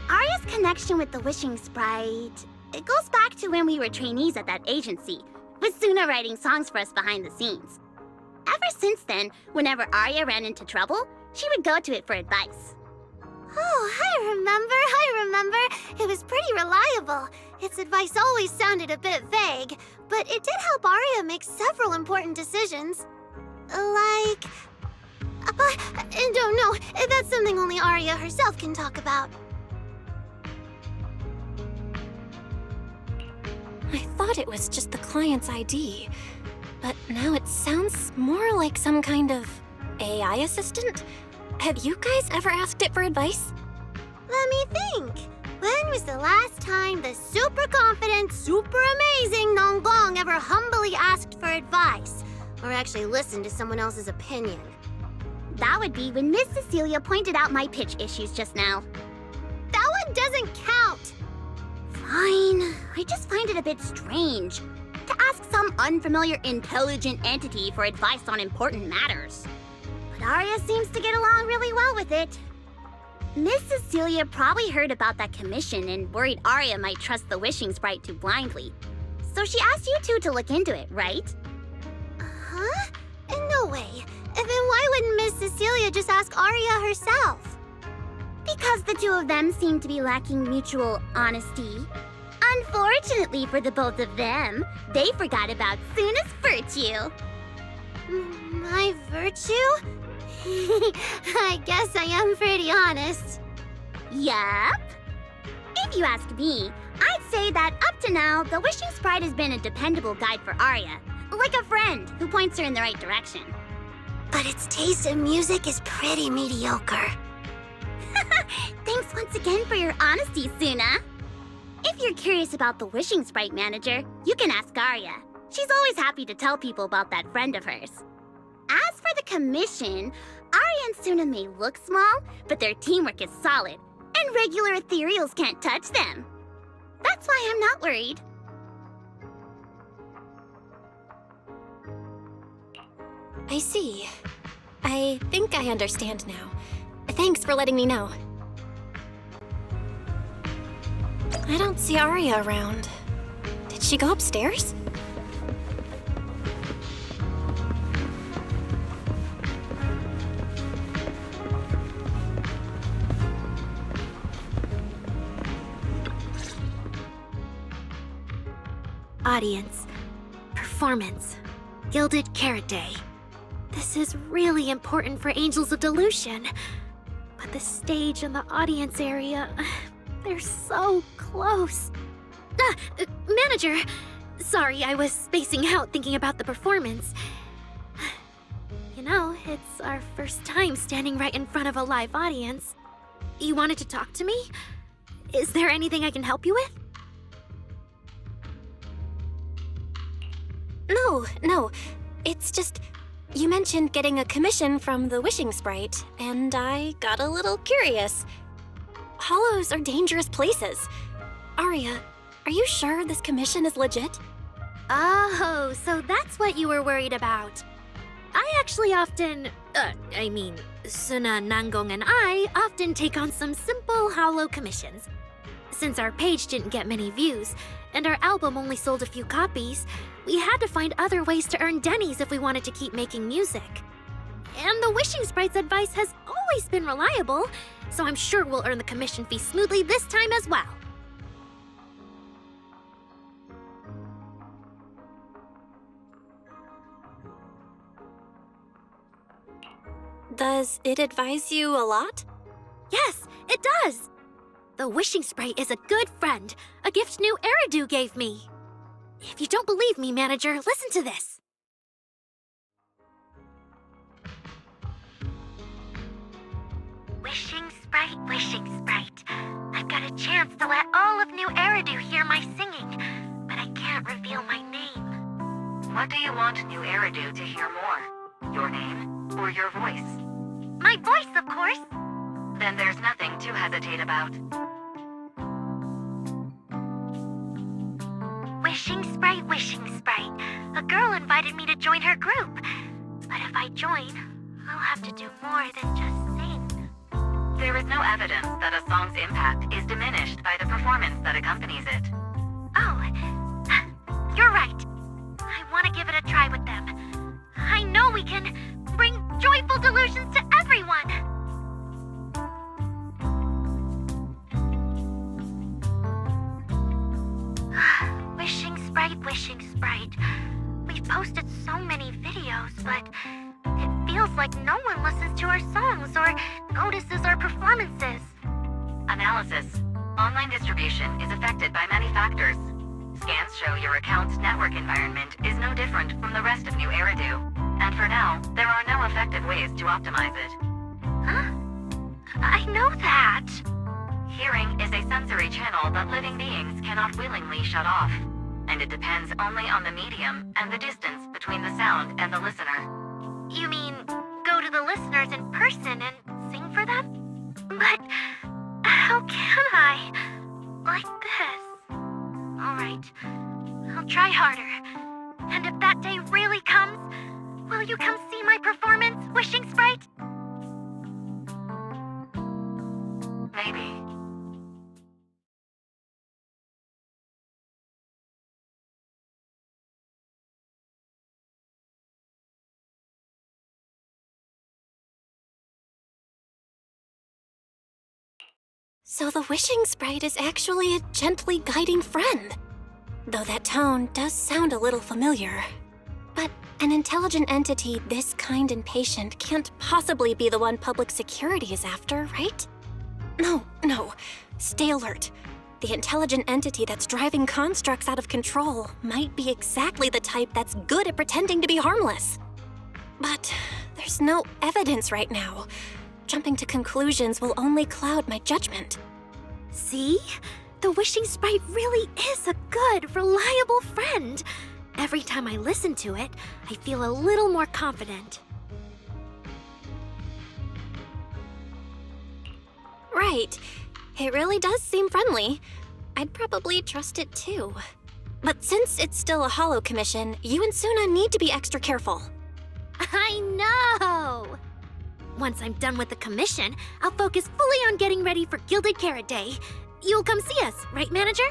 [SPEAKER 8] Arya's connection with the wishing sprite, it goes back to when we were trainees at that agency, with Suna writing songs for us behind the scenes. Ever since then, whenever Arya ran into trouble, she would go to it for advice.
[SPEAKER 5] Oh, I remember. It was pretty reliable. Its advice always sounded a bit vague, but it did help Arya make several important decisions. Like... don't know. That's something only Arya herself can talk about.
[SPEAKER 2] I thought it was just the client's ID, but now it sounds more like some kind of AI assistant. Have you guys ever asked it for advice?
[SPEAKER 5] Let me think. When was the last time the super confident, super amazing Nonggong ever humbly asked for advice? Or actually listened to someone else's opinion?
[SPEAKER 8] That would be when Miss Cecilia pointed out my pitch issues just now.
[SPEAKER 5] That one doesn't count!
[SPEAKER 8] Fine. I just find it a bit strange to ask some unfamiliar intelligent entity for advice on important matters. But Arya seems to get along really well with it. Miss Cecilia probably heard about that commission and worried Arya might trust the wishing sprite too blindly. So she asked you two to look into it, right?
[SPEAKER 5] Huh? No way. Then why wouldn't Miss Cecilia just ask Arya herself?
[SPEAKER 8] Because the two of them seem to be lacking mutual honesty. Unfortunately for the both of them, they forgot about Suna's virtue.
[SPEAKER 5] My virtue? I guess I am pretty honest.
[SPEAKER 8] Yup. If you ask me, I'd say that up to now, the wishing sprite has been a dependable guide for Arya, like a friend who points her in the right direction.
[SPEAKER 5] But its taste in music is pretty mediocre.
[SPEAKER 8] Thanks once again for your honesty, Suna. If you're curious about the wishing sprite manager, you can ask Arya. She's always happy to tell people about that friend of hers. As for the commission, Arya and Suna may look small, but their teamwork is solid, and regular ethereals can't touch them. That's why I'm not worried.
[SPEAKER 2] I see. I think I understand now. Thanks for letting me know. I don't see Arya around. Did she go upstairs?
[SPEAKER 7] Audience. Performance. Gilded Carrot Day. This is really important for Angels of Delusion. But the stage and the audience area, they're so close. Manager! Sorry, I was spacing out thinking about the performance. You know, it's our first time standing right in front of a live audience. You wanted to talk to me? Is there anything I can help you with?
[SPEAKER 2] No. It's just, you mentioned getting a commission from the wishing sprite, and I got a little curious. Hollows are dangerous places. Arya, are you sure this commission is legit?
[SPEAKER 7] Oh, so that's what you were worried about. I actually often, Suna, Nangong, and I often take on some simple hollow commissions. Since our page didn't get many views, and our album only sold a few copies, we had to find other ways to earn dennies if we wanted to keep making music. And the wishing sprite's advice has always been reliable, so I'm sure we'll earn the commission fee smoothly this time as well.
[SPEAKER 2] Does it advise you a lot?
[SPEAKER 7] Yes, it does! The wishing sprite is a good friend, a gift new Eridu gave me. If you don't believe me, manager, listen to this.
[SPEAKER 5] Wishing sprite, I've got a chance to let all of New Eridu hear my singing, but I can't reveal my name.
[SPEAKER 1] What do you want New Eridu to hear more? Your name or your voice?
[SPEAKER 5] My voice, of course.
[SPEAKER 1] Then there's nothing to hesitate about.
[SPEAKER 5] Wishing sprite. A girl invited me to join her group. But if I join, I'll have to do more than just sing.
[SPEAKER 1] There is no evidence that a song's impact is diminished by the performance that accompanies it.
[SPEAKER 5] Oh, you're right. I want to give it a try with them. I know we can bring joyful delusions to everyone. Wishing sprite. We've posted so many videos, but it feels like no one listens to our songs or notices our performances.
[SPEAKER 1] Analysis. Online distribution is affected by many factors. Scans show your account's network environment is no different from the rest of New Eridu. And for now, there are no effective ways to optimize it.
[SPEAKER 5] Huh? I know that.
[SPEAKER 1] Hearing is a sensory channel that living beings cannot willingly shut off. And it depends only on the medium and the distance between the sound and the listener.
[SPEAKER 5] You mean go to the listeners in person and sing for them? But how can I? Like this. Alright, I'll try harder. And if that day really comes, will you come see my performance, Wishing Sprite?
[SPEAKER 1] Maybe.
[SPEAKER 2] So the wishing sprite is actually a gently guiding friend. Though that tone does sound a little familiar. But an intelligent entity this kind and patient can't possibly be the one public security is after, right? No. Stay alert. The intelligent entity that's driving constructs out of control might be exactly the type that's good at pretending to be harmless. But there's no evidence right now. Jumping to conclusions will only cloud my judgment.
[SPEAKER 7] See? The wishing sprite really is a good, reliable friend. Every time I listen to it, I feel a little more confident.
[SPEAKER 2] Right. It really does seem friendly. I'd probably trust it too. But since it's still a holo commission, you and Suna need to be extra careful.
[SPEAKER 7] I know! Once I'm done with the commission, I'll focus fully on getting ready for Gilded Carrot Day. You'll come see us, right, manager?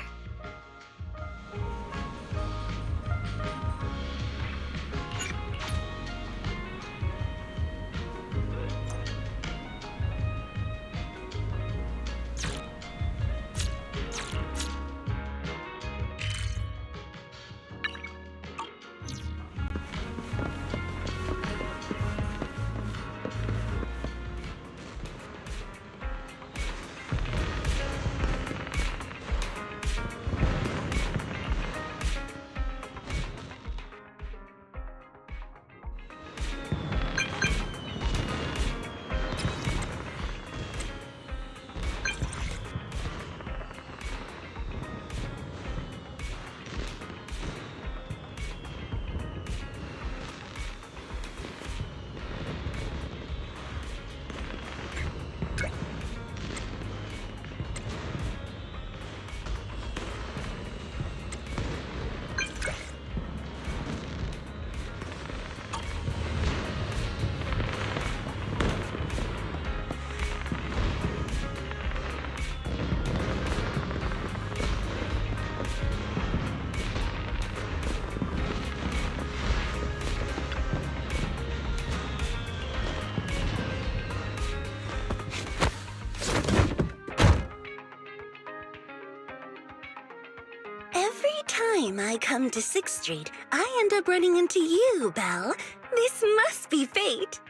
[SPEAKER 9] Every time I come to 6th Street, I end up running into you, Belle. This must be fate.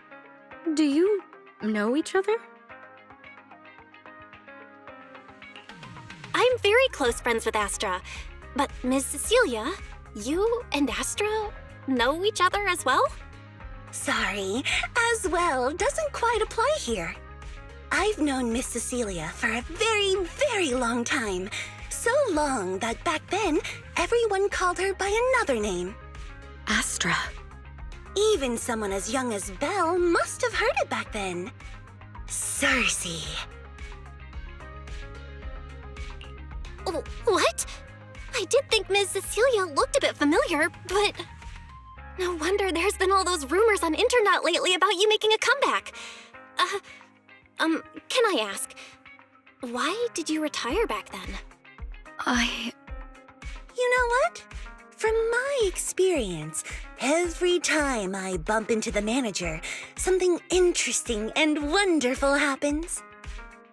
[SPEAKER 6] Do you know each other?
[SPEAKER 2] I'm very close friends with Astra. But Ms. Cecilia, you and Astra know each other as well?
[SPEAKER 9] Sorry, as well doesn't quite apply here. I've known Miss Cecilia for a very, very long time. So long that back then, everyone called her by another name.
[SPEAKER 6] Astra.
[SPEAKER 9] Even someone as young as Belle must have heard it back then. Cersei.
[SPEAKER 2] Oh, what? I did think Ms. Cecilia looked a bit familiar, but... No wonder there's been all those rumors on internet lately about you making a comeback. Can I ask, why did you retire back then?
[SPEAKER 9] You know what? From my experience, every time I bump into the manager, something interesting and wonderful happens.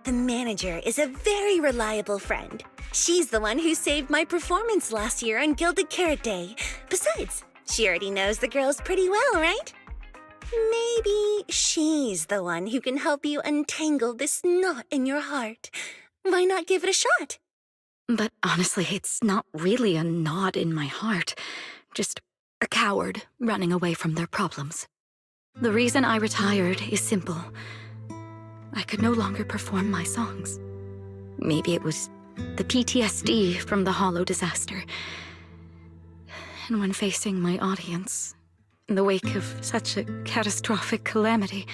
[SPEAKER 9] The manager is a very reliable friend. She's the one who saved my performance last year on Gilded Carrot Day. Besides, she already knows the girls pretty well, right? Maybe she's the one who can help you untangle this knot in your heart. Why not give it a shot?
[SPEAKER 6] But honestly, it's not really a knot in my heart. Just a coward running away from their problems. The reason I retired is simple. I could no longer perform my songs. Maybe it was the PTSD from the Hollow disaster. And when facing my audience, in the wake of such a catastrophic calamity,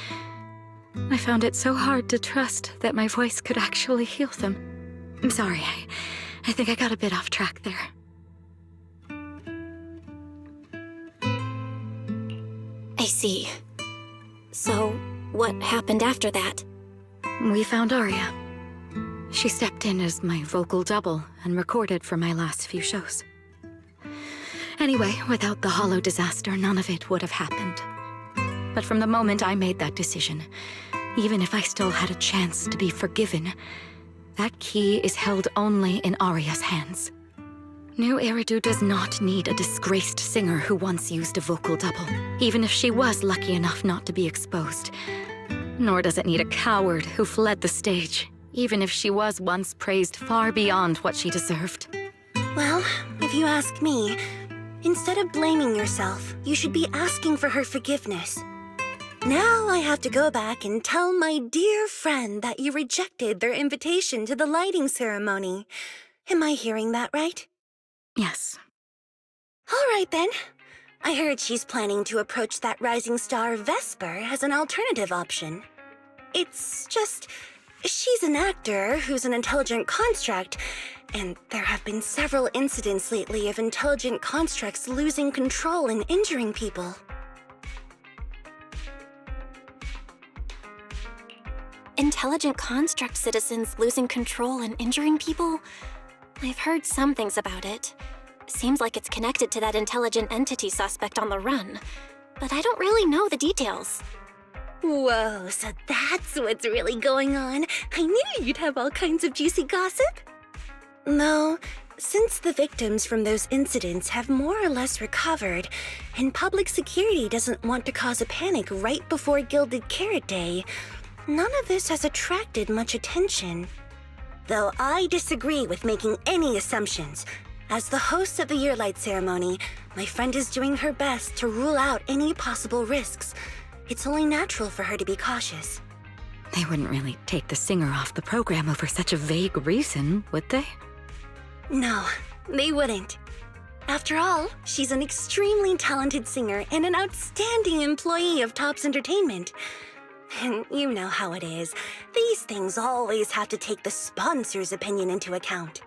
[SPEAKER 6] I found it so hard to trust that my voice could actually heal them. I'm sorry, I think I got a bit off track there.
[SPEAKER 2] I see. So, what happened after that?
[SPEAKER 6] We found Aria. She stepped in as my vocal double and recorded for my last few shows. Anyway, without the Hollow disaster, none of it would have happened. But from the moment I made that decision, even if I still had a chance to be forgiven, that key is held only in Aria's hands. New Eridu does not need a disgraced singer who once used a vocal double, even if she was lucky enough not to be exposed. Nor does it need a coward who fled the stage, even if she was once praised far beyond what she deserved.
[SPEAKER 9] Well, if you ask me, instead of blaming yourself, you should be asking for her forgiveness. Now I have to go back and tell my dear friend that you rejected their invitation to the lighting ceremony. Am I hearing that right?
[SPEAKER 6] Yes.
[SPEAKER 9] All right then. I heard she's planning to approach that rising star Vesper as an alternative option. It's just, she's an actor who's an intelligent construct, and there have been several incidents lately of intelligent constructs losing control and injuring people.
[SPEAKER 2] Intelligent construct citizens losing control and injuring people? I've heard some things about it. Seems like it's connected to that intelligent entity suspect on the run, but I don't really know the details.
[SPEAKER 9] Whoa, so that's what's really going on. I knew you'd have all kinds of juicy gossip. No, since the victims from those incidents have more or less recovered, and public security doesn't want to cause a panic right before Gilded Carrot Day, none of this has attracted much attention. Though I disagree with making any assumptions. As the host of the Yearlight ceremony, my friend is doing her best to rule out any possible risks. It's only natural for her to be cautious.
[SPEAKER 6] They wouldn't really take the singer off the program over such a vague reason, would they?
[SPEAKER 9] No, they wouldn't. After all, she's an extremely talented singer and an outstanding employee of Topps Entertainment. And you know how it is. These things always have to take the sponsor's opinion into account.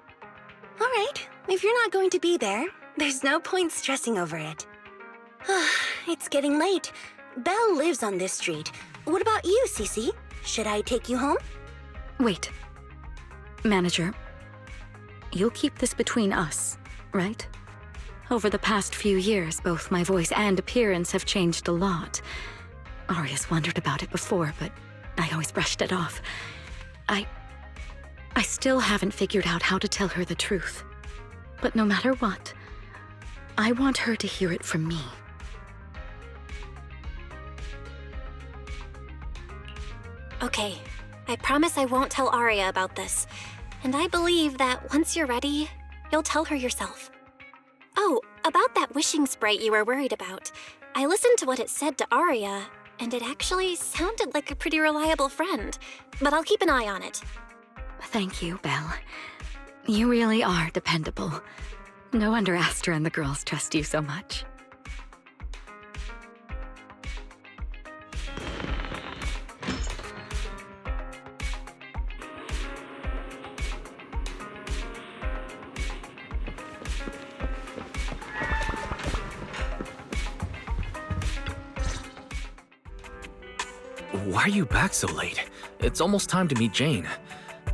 [SPEAKER 9] All right, if you're not going to be there, there's no point stressing over it. It's getting late. Belle lives on this street. What about you, Cece? Should I take you home?
[SPEAKER 6] Wait. Manager, you'll keep this between us, right? Over the past few years, both my voice and appearance have changed a lot. Aria's wondered about it before, but I always brushed it off. I still haven't figured out how to tell her the truth. But no matter what, I want her to hear it from me.
[SPEAKER 2] Okay, I promise I won't tell Aria about this. and I believe that once you're ready, you'll tell her yourself. Oh, about that wishing sprite you were worried about. I listened to what it said to Arya, and it actually sounded like a pretty reliable friend. But I'll keep an eye on it.
[SPEAKER 6] Thank you, Belle. You really are dependable. No wonder Astra and the girls trust you so much.
[SPEAKER 3] Why are you back so late? It's almost time to meet Jane.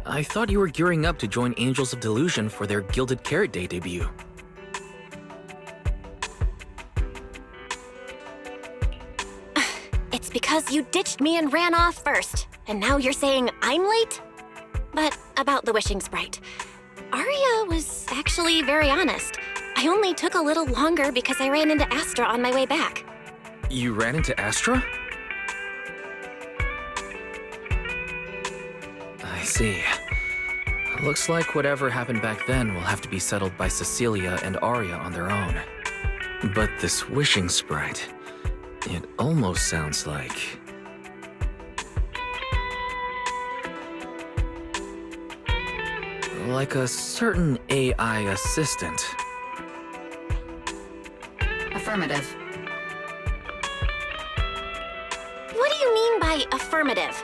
[SPEAKER 3] I thought you were gearing up to join Angels of Delusion for their Gilded Carrot Day debut.
[SPEAKER 2] It's because you ditched me and ran off first, and now you're saying I'm late? But about the wishing sprite. Arya was actually very honest. I only took a little longer because I ran into Astra on my way back.
[SPEAKER 3] You ran into Astra? I see. Looks like whatever happened back then will have to be settled by Cecilia and Arya on their own. But this wishing sprite, it almost sounds like... like a certain AI assistant.
[SPEAKER 1] Affirmative.
[SPEAKER 2] What do you mean by affirmative?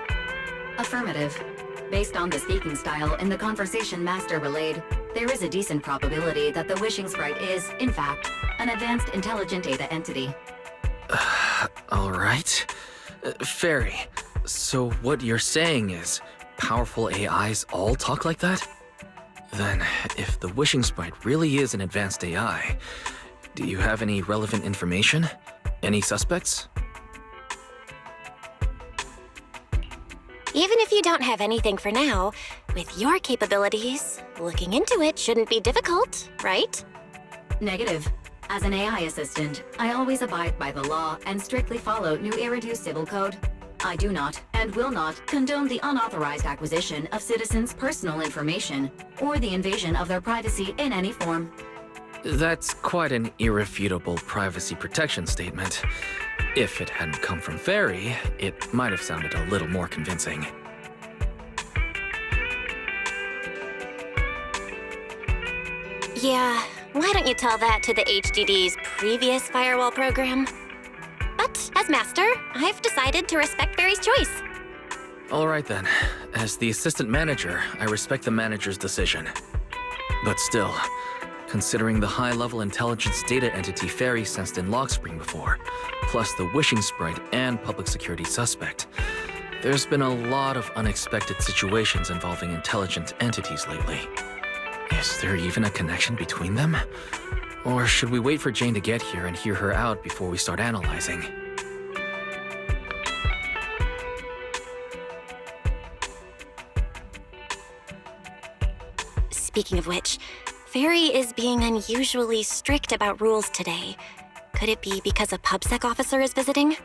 [SPEAKER 1] Affirmative. Based on the speaking style in the conversation Master relayed, there is a decent probability that the wishing sprite is, in fact, an advanced intelligent data entity.
[SPEAKER 3] Alright. Fairy, so what you're saying is powerful AIs all talk like that? Then, if the wishing sprite really is an advanced AI, do you have any relevant information? Any suspects?
[SPEAKER 2] Even if you don't have anything for now, with your capabilities, looking into it shouldn't be difficult, right?
[SPEAKER 1] Negative. As an AI assistant, I always abide by the law and strictly follow New Eridu Civil Code. I do not, and will not, condone the unauthorized acquisition of citizens' personal information, or the invasion of their privacy in any form.
[SPEAKER 3] That's quite an irrefutable privacy protection statement. If it hadn't come from Fairy, it might have sounded a little more convincing.
[SPEAKER 2] Yeah, why don't you tell that to the HDD's previous firewall program? But as master, I've decided to respect Barry's choice.
[SPEAKER 3] Alright then. As the assistant manager, I respect the manager's decision. But still, considering the high-level intelligence data entity Fairy sensed in Logspring before, plus the wishing sprite and public security suspect, there's been a lot of unexpected situations involving intelligent entities lately. Is there even a connection between them? Or should we wait for Jane to get here and hear her out before we start analyzing?
[SPEAKER 2] Speaking of which, Fairy is being unusually strict about rules today. Could it be because a PubSec officer is visiting?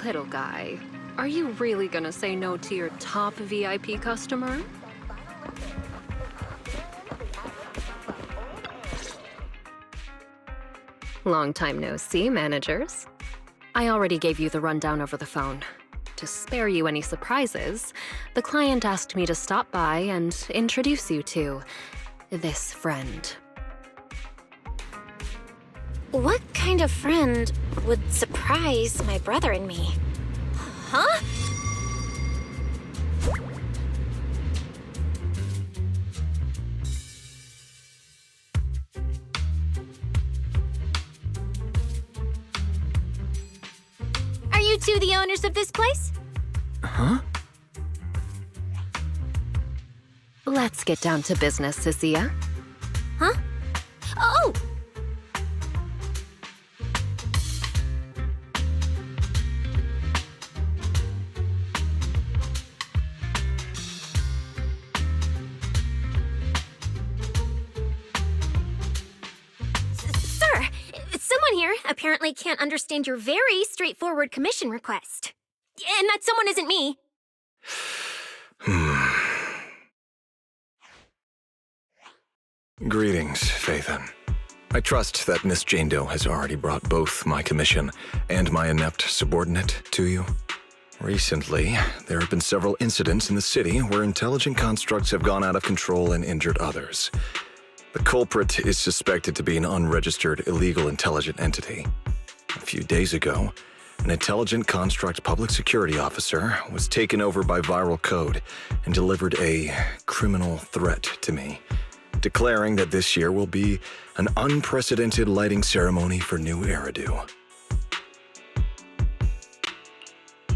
[SPEAKER 10] Little guy, are you really gonna say no to your top VIP customer? Long time no see, managers. I already gave you the rundown over the phone. To spare you any surprises, the client asked me to stop by and introduce you to this friend.
[SPEAKER 2] What kind of friend would surprise my brother and me? Huh?
[SPEAKER 7] Are you two the owners of this place?
[SPEAKER 3] Huh?
[SPEAKER 10] Let's get down to business, Cecilia.
[SPEAKER 7] Huh? Oh! apparently can't understand your very straightforward commission request. And that someone isn't me.
[SPEAKER 11] Greetings, Phaethon. I trust that Miss Jane Doe has already brought both my commission and my inept subordinate to you. Recently, there have been several incidents in the city where intelligent constructs have gone out of control and injured others. The culprit is suspected to be an unregistered illegal intelligent entity. A few days ago, an intelligent construct public security officer was taken over by viral code and delivered a criminal threat to me, declaring that this year will be an unprecedented lighting ceremony for New Eridu.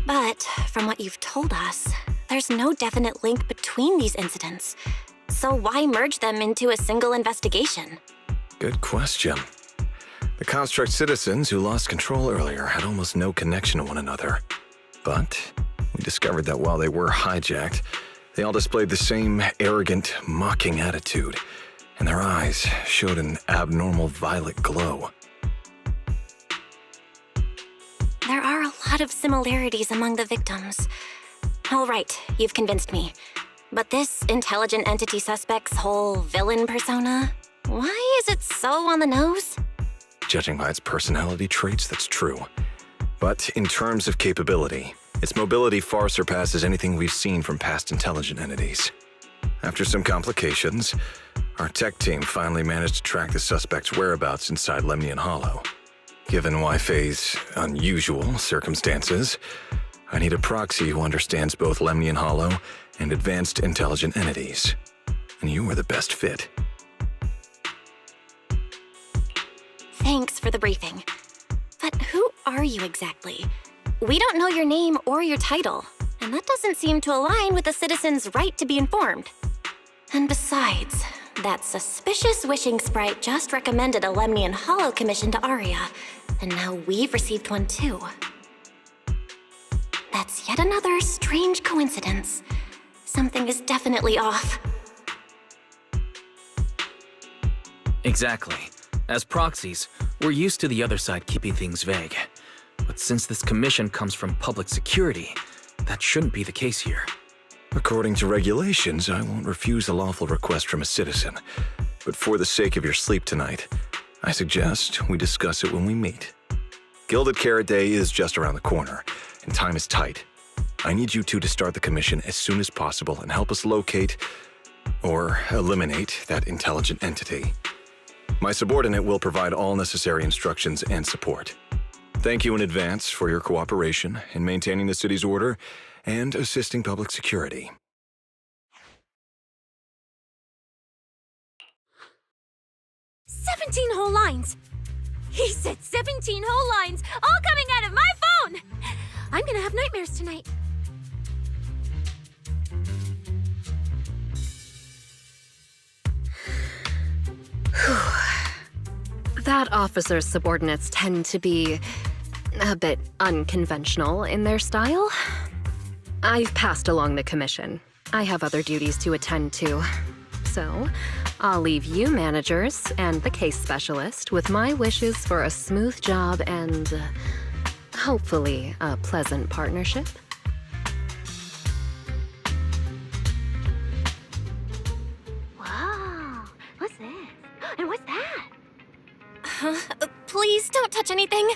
[SPEAKER 2] But from what you've told us, there's no definite link between these incidents. So why merge them into a single investigation?
[SPEAKER 11] Good question. The construct citizens who lost control earlier had almost no connection to one another. But we discovered that while they were hijacked, they all displayed the same arrogant, mocking attitude, and their eyes showed an abnormal violet glow.
[SPEAKER 2] There are a lot of similarities among the victims. All right, you've convinced me. But this intelligent entity suspect's whole villain persona, why is it so on the nose?
[SPEAKER 11] Judging by its personality traits, that's true. But in terms of capability, its mobility far surpasses anything we've seen from past intelligent entities. After some complications, our tech team finally managed to track the suspect's whereabouts inside Lemnian Hollow. Given Wi-Fi's unusual circumstances, I need a proxy who understands both Lemnian Hollow and advanced intelligent entities. And you were the best fit.
[SPEAKER 2] Thanks for the briefing. But who are you exactly? We don't know your name or your title, and that doesn't seem to align with the citizens' right to be informed. And besides, that suspicious wishing sprite just recommended a Lemnian Hollow commission to Aria, and now we've received one too. That's yet another strange coincidence. Something is definitely off.
[SPEAKER 3] Exactly. As proxies, we're used to the other side keeping things vague. But since this commission comes from public security, that shouldn't be the case here.
[SPEAKER 11] According to regulations, I won't refuse a lawful request from a citizen. But for the sake of your sleep tonight, I suggest we discuss it when we meet. Gilded Carrot Day is just around the corner, and time is tight. I need you two to start the commission as soon as possible and help us locate or eliminate that intelligent entity. My subordinate will provide all necessary instructions and support. Thank you in advance for your cooperation in maintaining the city's order and assisting public security.
[SPEAKER 7] "17 whole lines! He said 17 whole lines, all coming out of my phone! I'm gonna have nightmares tonight.
[SPEAKER 10] That officer's subordinates tend to be a bit unconventional in their style. I've passed along the commission. I have other duties to attend to. So, I'll leave you managers and the case specialist with my wishes for a smooth job and, hopefully, a pleasant partnership.
[SPEAKER 7] Whoa, what's this? And what's that?
[SPEAKER 2] Please don't touch anything.